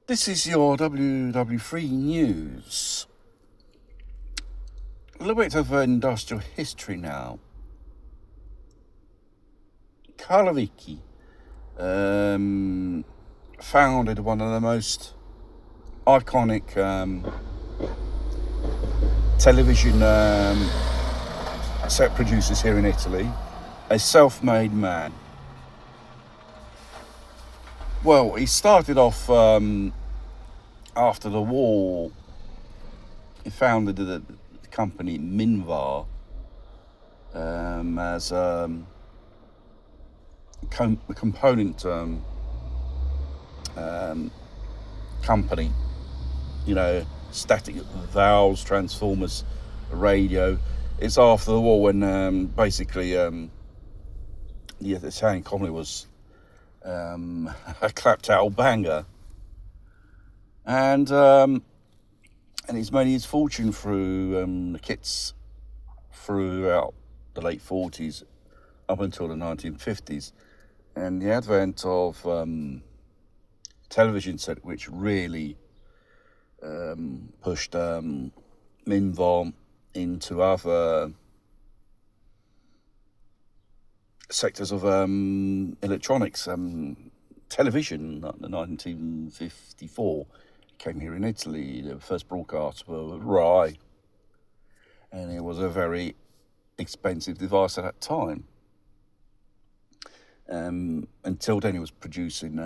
This is your WW3 news. A little bit of industrial history now. Karlovicki founded one of the most iconic television set producers here in Italy, a self-made man. Well, he started off after the war. He founded the company Mivar as a component company. Static valves, transformers, radio. It's after the war when basically the Italian economy was a clapped out banger, and he's made his fortune through the kits throughout the late 40s up until the 1950s, and the advent of television set, which really pushed Mivar into other sectors of electronics. Television, in 1954, came here in Italy. The first broadcasts were Rai, and it was a very expensive device at that time. Until then, he was producing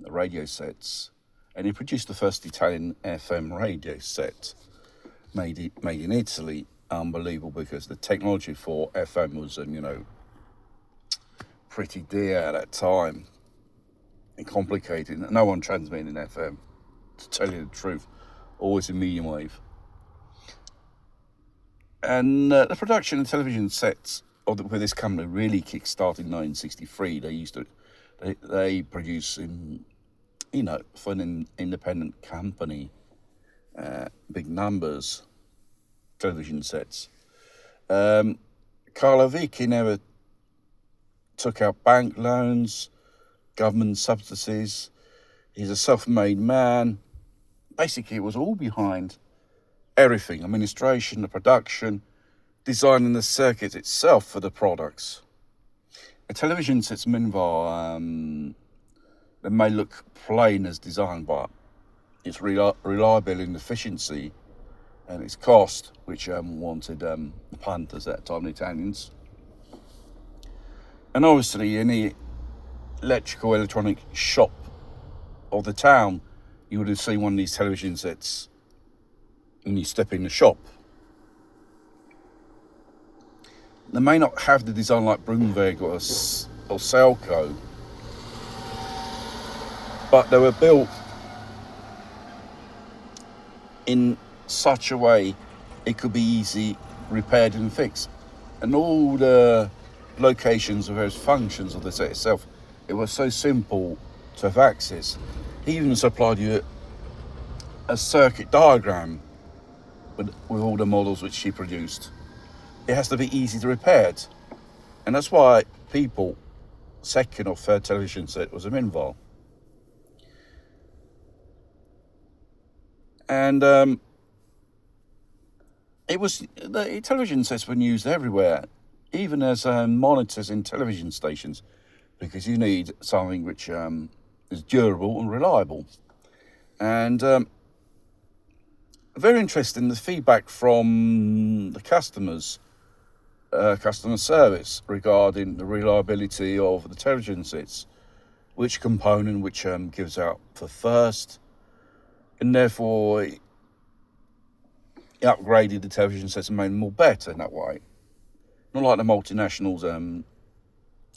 radio sets, and he produced the first Italian FM radio set made in Italy. Unbelievable, because the technology for FM was, pretty dear at that time and complicated. No one transmitted in FM, to tell you the truth, always in medium wave. And the production of television sets with this company really kick-started in 1963. They produce for an independent company, big numbers, television sets. Karlovicki never took out bank loans, government subsidies. He's a self-made man. Basically, it was all behind everything: administration, the production, designing the circuit itself for the products. A television set's Mivar, they may look plain as design, but its reliability and efficiency and its cost, which wanted the punters at that time, the Italians. And obviously, any electronic shop of the town, you would have seen one of these television sets when you step in the shop. They may not have the design like Broomberg or Selco, but they were built in such a way it could be easy repaired and fixed. And all the locations of various functions of the set itself, it was so simple to have access. He even supplied you a circuit diagram with all the models which he produced. It has to be easy to repair, and that's why people second or third television set was a Mivar. And the television sets were used everywhere, even as monitors in television stations, because you need something which is durable and reliable. And very interesting, the feedback from the customers, customer service, regarding the reliability of the television sets, which component which gives out for first, and therefore he upgraded the television sets and made them more better in that way. Not like the multinationals,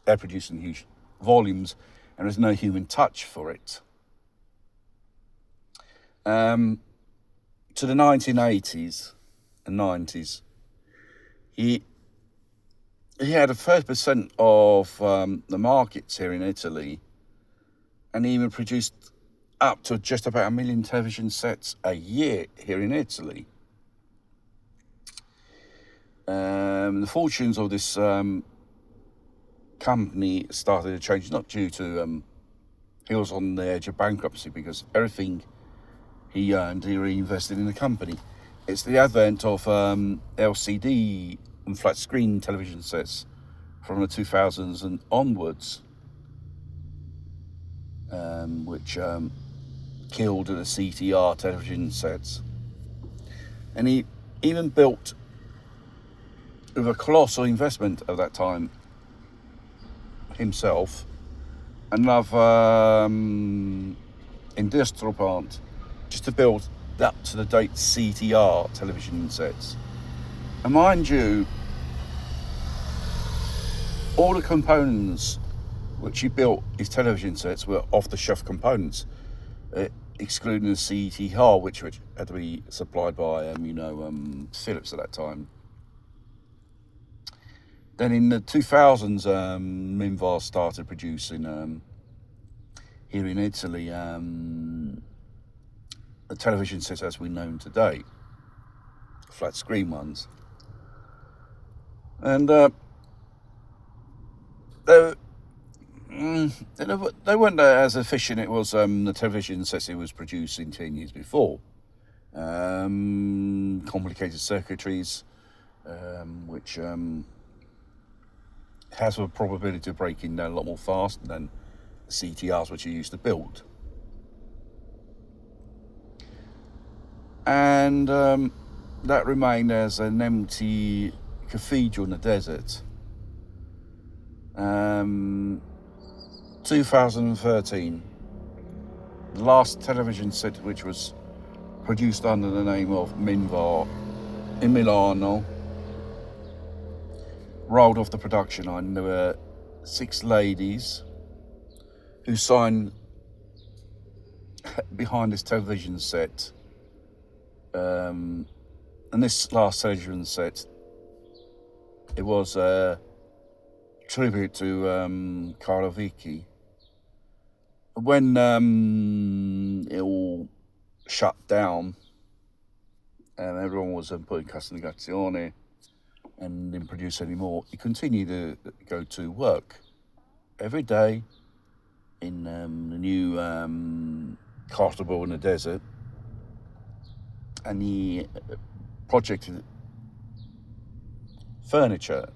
they're producing huge volumes and there's no human touch for it. To the 1980s and 90s, he had a 30% of the markets here in Italy, and he even produced up to just about 1 million television sets a year here in Italy. The fortunes of this company started to change, not due to he was on the edge of bankruptcy because everything he earned, he reinvested in the company. It's the advent of LCD and flat screen television sets from the 2000s and onwards, which killed the CTR television sets. And he even built, with a colossal investment at that time himself, another industrial plant just to build up to the date CTR television sets. And mind you, all the components which he built his television sets were off-the-shelf components, excluding the CTR, which had to be supplied by Philips at that time. Then in the 2000s, Mivar started producing here in Italy the television sets as we know them today, flat screen ones, and they weren't as efficient. It was the television sets he was producing 10 years before. Complicated circuitries, which has a probability of breaking down a lot more faster than CTRs which he used to build. And that remained as an empty cathedral in the desert. 2013, the last television set which was produced under the name of Mivar in Milano rolled off the production line. There were 6 ladies who signed behind this television set, and this last television set, it was a tribute to Carlo Vicky. When it all shut down and everyone was put in castigazione and didn't produce anymore, he continued to go to work every day in the new Cartable in the desert, and he projected furniture.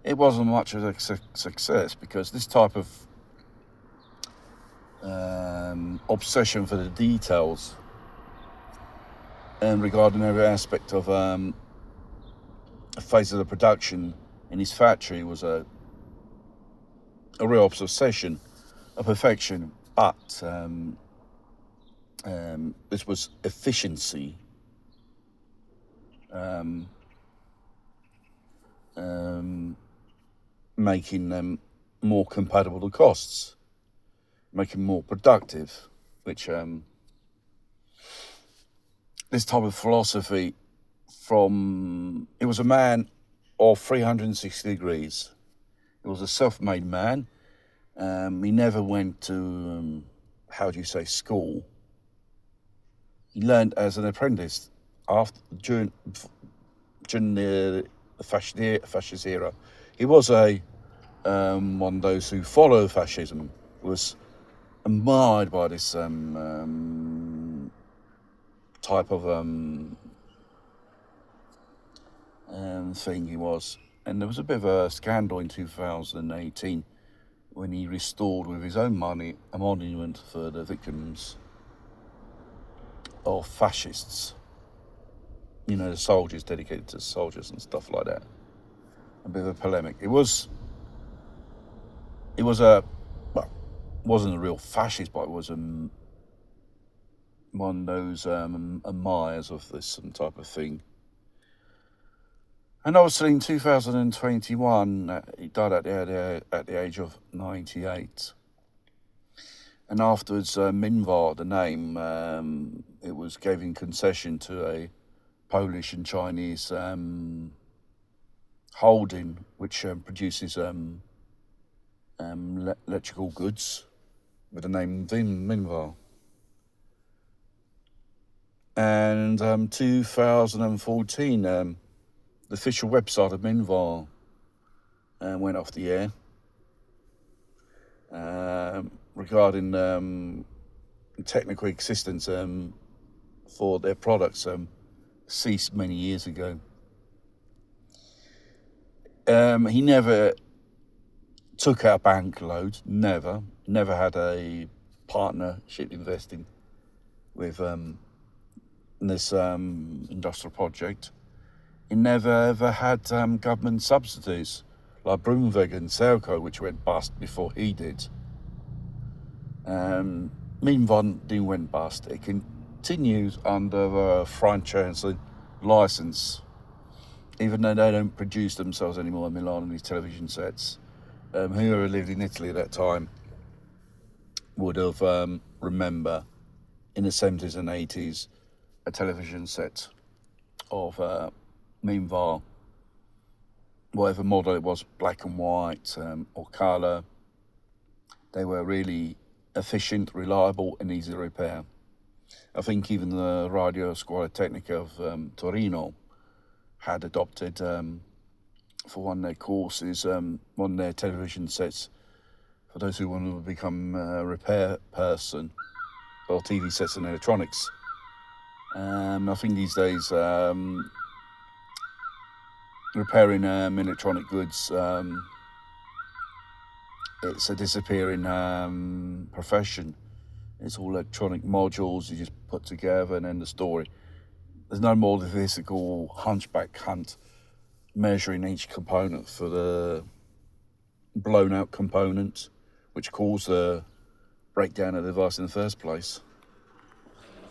It wasn't much of a success because this type of obsession for the details and regarding every aspect of a phase of the production in his factory was a real obsession, a perfection, but this was efficiency. Making them more compatible to costs, making more productive, which this type of philosophy it was a man of 360 degrees. He was a self-made man. He never went to, school. He learned as an apprentice during the fascist era. He was one of those who followed fascism, was admired by this type of thing he was. And there was a bit of a scandal in 2018 when he restored with his own money a monument for the victims of fascists. The soldiers, dedicated to soldiers and stuff like that. A bit of a polemic. It wasn't a real fascist, but it was one of those admirers of this type of thing. And obviously in 2021, he died at the age of 98. And afterwards, Mivar, the name, it was given concession to a Polish and Chinese holding, which produces electrical goods with the name Mivar. And 2014, the official website of Mivar went off the air. regarding technical assistance for their products ceased many years ago. He never took out bank loans, never had a partnership investing with this industrial project. He never ever had government subsidies like Bloomberg and Selco, which went bust before he did. Mivar didn't went bust. It continues under a franchising license, even though they don't produce themselves anymore in Milan on these television sets. Whoever lived in Italy at that time would have remember in the 70s and 80s a television set of Mivar, whatever model it was, black and white or colour. They were really efficient, reliable and easy to repair. I think even the Radio Scuola Tecnica of Torino had adopted for one of their courses, one of their television sets for those who want to become a repair person, or TV sets and electronics. I think these days repairing electronic goods, it's a disappearing profession. It's all electronic modules you just put together and end the story. There's no more the physical hunchback hunt measuring each component for the blown out components which caused the breakdown of the device in the first place.